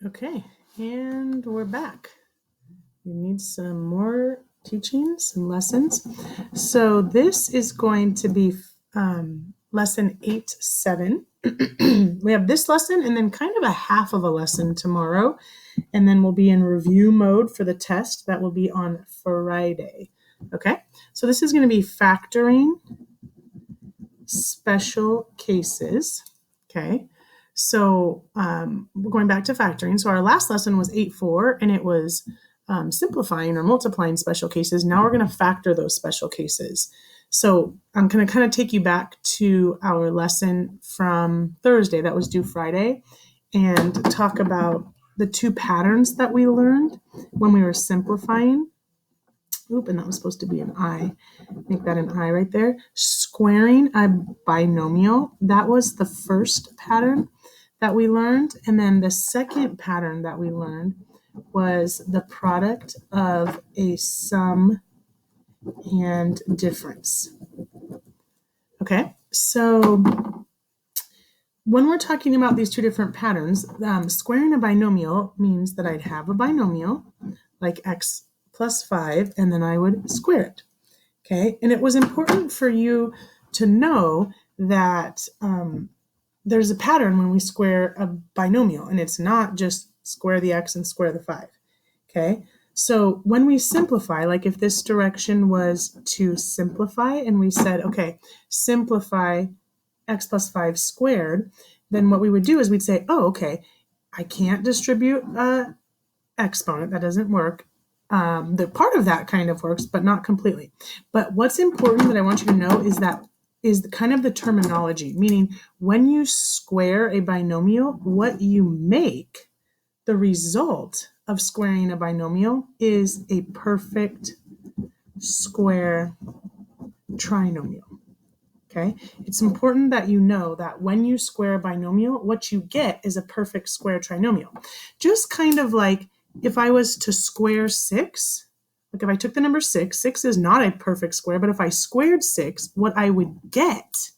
Okay, and we're back. We need some more teaching, some lessons. So this is going to be lesson 8-7. We have this lesson and then kind of a half of a lesson tomorrow. And then we'll be in review mode for the test. That will be on Friday. Okay, so this is going to be factoring special cases. Okay, so we're going back to factoring. So our last lesson was 8-4, and it was simplifying or multiplying special cases. Now we're going to factor those special cases. So I'm going to kind of take you back to our lesson from Thursday that was due Friday and talk about the two patterns that we learned when we were simplifying. Oop, and that was supposed to be an I. Make that an I right there. Squaring a binomial. That was the first pattern that we learned. And then the second pattern that we learned was the product of a sum and difference. Okay, so when we're talking about these two different patterns, squaring a binomial means that I'd have a binomial like x plus 5, and then I would square it. Okay, and it was important for you to know that there's a pattern when we square a binomial, and it's not just square the x and square the 5. Okay, so when we simplify, like if this direction was to simplify and we said, okay, simplify x plus 5 squared, then what we would do is we'd say, oh, okay, I can't distribute a exponent. That doesn't work. The part of that kind of works, but not completely. But what's important that I want you to know is kind of the terminology, meaning when you square a binomial, what you make, the result of squaring a binomial, is a perfect square trinomial. Okay, it's important that you know that when you square a binomial, what you get is a perfect square trinomial. Just kind of like if I was to square 6, like if I took the number 6, 6 is not a perfect square, but if I squared 6, what I would get,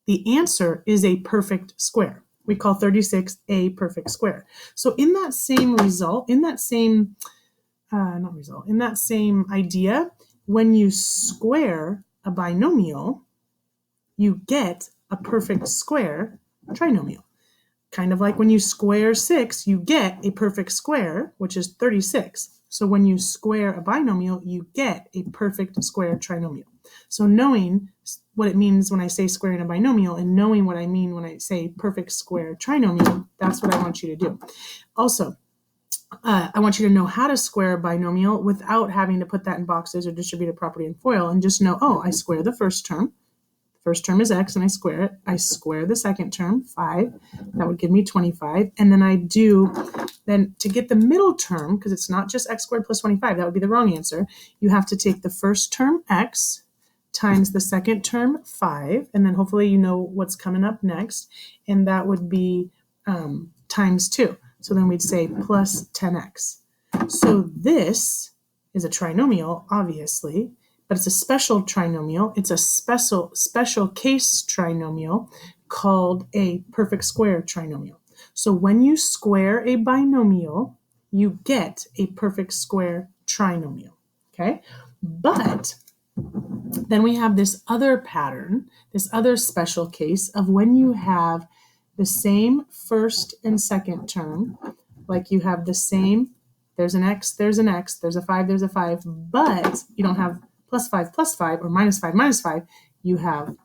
the answer is a perfect square. We call 36 a perfect square. So in that same result, in that same idea, when you square a binomial, you get a perfect square trinomial. Kind of like when you square 6, you get a perfect square, which is 36. So when you square a binomial, you get a perfect square trinomial. So knowing what it means when I say squaring a binomial and knowing what I mean when I say perfect square trinomial, that's what I want you to do. Also, I want you to know how to square a binomial without having to put that in boxes or distribute a property in FOIL, and just know, oh, I square the first term. First term is x, and I square it. I square the second term, 5. That would give me 25. And then then to get the middle term, because it's not just x squared plus 25, that would be the wrong answer. You have to take the first term, x, times the second term, 5, and then hopefully you know what's coming up next, and that would be times 2. So then we'd say plus 10x. So this is a trinomial, obviously, but it's a special trinomial. It's a special case trinomial called a perfect square trinomial. So when you square a binomial, you get a perfect square trinomial. Okay? But then we have this other pattern, this other special case of when you have the same first and second term, like you have the same, there's an x, there's an x, there's a 5, there's a 5, but you don't have plus 5 or minus 5, you have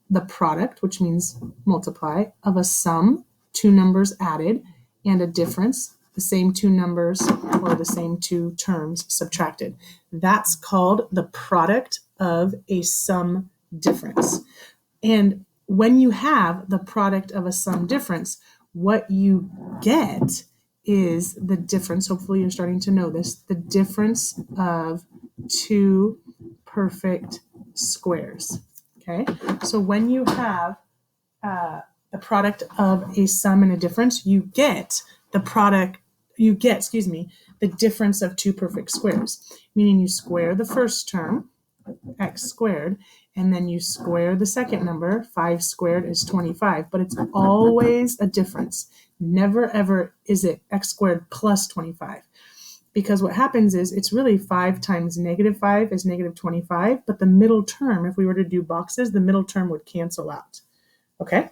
the product, which means multiply, of a sum, two numbers added, and a difference, the same two numbers or the same two terms subtracted. That's called the product of a sum difference. And when you have the product of a sum difference, what you get is the difference. Hopefully you're starting to know this, the difference of two perfect squares. Okay, so when you have the product of a sum and a difference, you get the difference of two perfect squares, meaning you square the first term, x squared, and then you square the second number. 5 squared is 25, but it's always a difference. Never ever is it x squared plus 25. Because what happens is it's really 5 times negative 5 is negative 25, but the middle term, if we were to do boxes, the middle term would cancel out. Okay?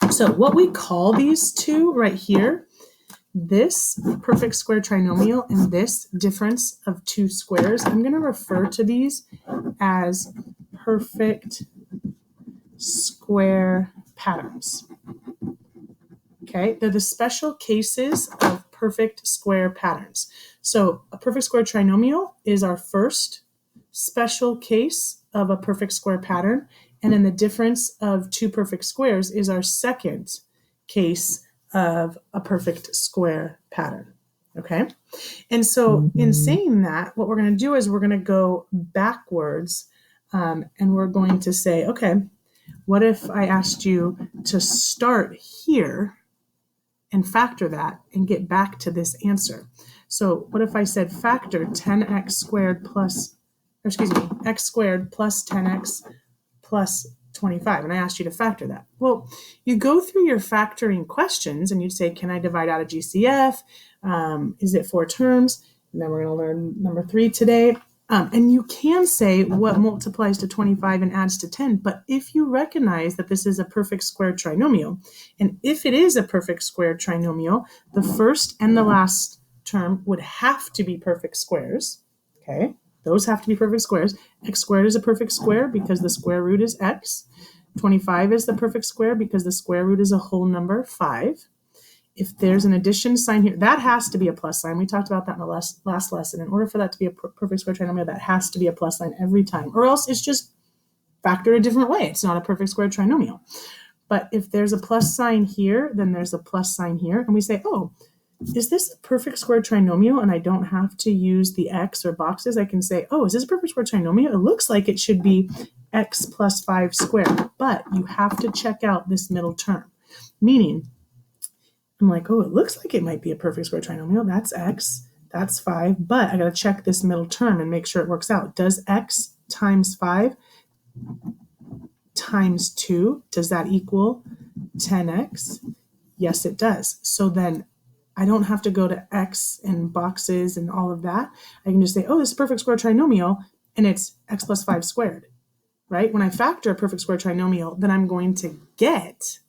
So what we call these two right here, this perfect square trinomial and this difference of two squares, I'm going to refer to these as perfect square patterns. Okay, they're the special cases of perfect square patterns. So a perfect square trinomial is our first special case of a perfect square pattern, and then the difference of two perfect squares is our second case of a perfect square pattern. Okay, and so in saying that, what we're going to do is we're going to go backwards, and we're going to say, okay, what if I asked you to start here and factor that and get back to this answer? So what if I said factor 10x squared plus, x squared plus 10x plus 25, and I asked you to factor that? Well, you go through your factoring questions and you'd say, can I divide out a GCF? Is it 4 terms? And then we're going to learn number 3 today. And you can say what multiplies to 25 and adds to 10, but if you recognize that this is a perfect square trinomial, and if it is a perfect square trinomial, the first and the last term would have to be perfect squares. Okay, those have to be perfect squares. X squared is a perfect square because the square root is x. 25 is the perfect square because the square root is a whole number, 5. If there's an addition sign here, that has to be a plus sign. We talked about that in the last lesson. In order for that to be a perfect square trinomial, that has to be a plus sign every time, or else it's just factored a different way. It's not a perfect square trinomial. But if there's a plus sign here, then there's a plus sign here, and we say, oh, is this a perfect square trinomial? And I don't have to use the x or boxes. I can say, oh, is this a perfect square trinomial? It looks like it should be x plus 5 squared, but you have to check out this middle term, meaning I'm like, oh, it looks like it might be a perfect square trinomial. That's x, that's 5, but I got to check this middle term and make sure it works out. Does x times 5 times 2, does that equal 10x? Yes, it does. So then I don't have to go to x and boxes and all of that. I can just say, oh, this is a perfect square trinomial, and it's x plus 5 squared, right? When I factor a perfect square trinomial, then I'm going to get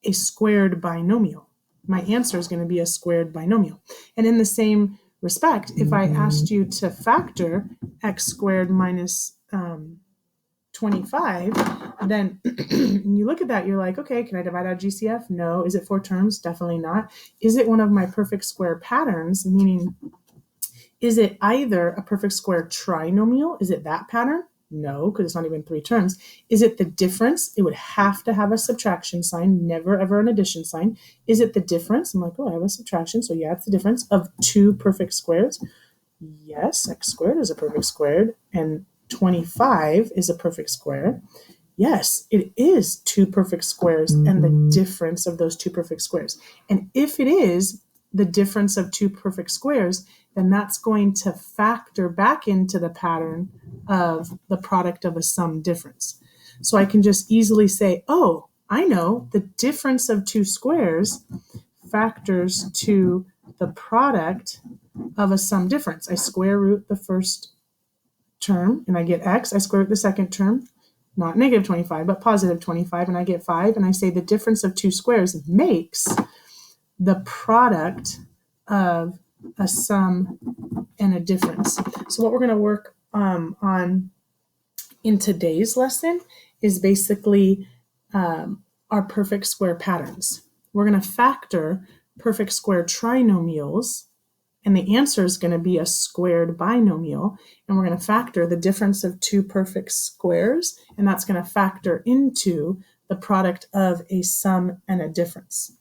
a squared binomial. My answer is going to be a squared binomial. And in the same respect, if I asked you to factor x squared minus 25, then you look at that, you're like, okay, can I divide out GCF? No. Is it 4 terms? Definitely not. Is it one of my perfect square patterns? Meaning, is it either a perfect square trinomial? Is it that pattern? No, because it's not even 3 terms. Is it the difference? It would have to have a subtraction sign, never ever an addition sign. Is it the difference? I'm like, oh, I have a subtraction, so yeah, it's the difference of 2 perfect squares. Yes, x squared is a perfect squared, and 25 is a perfect square. Yes, it is 2 perfect squares and the difference of those 2 perfect squares. And if it is the difference of 2 perfect squares, then that's going to factor back into the pattern of the product of a sum difference. So I can just easily say, oh, I know the difference of 2 squares factors to the product of a sum difference. I square root the first term and I get x. I square root the second term, not negative 25, but positive 25, and I get 5. And I say the difference of 2 squares makes the product of a sum and a difference. So what we're going to work on in today's lesson is basically our perfect square patterns. We're going to factor perfect square trinomials, and the answer is going to be a squared binomial, and we're going to factor the difference of 2 perfect squares, and that's going to factor into the product of a sum and a difference.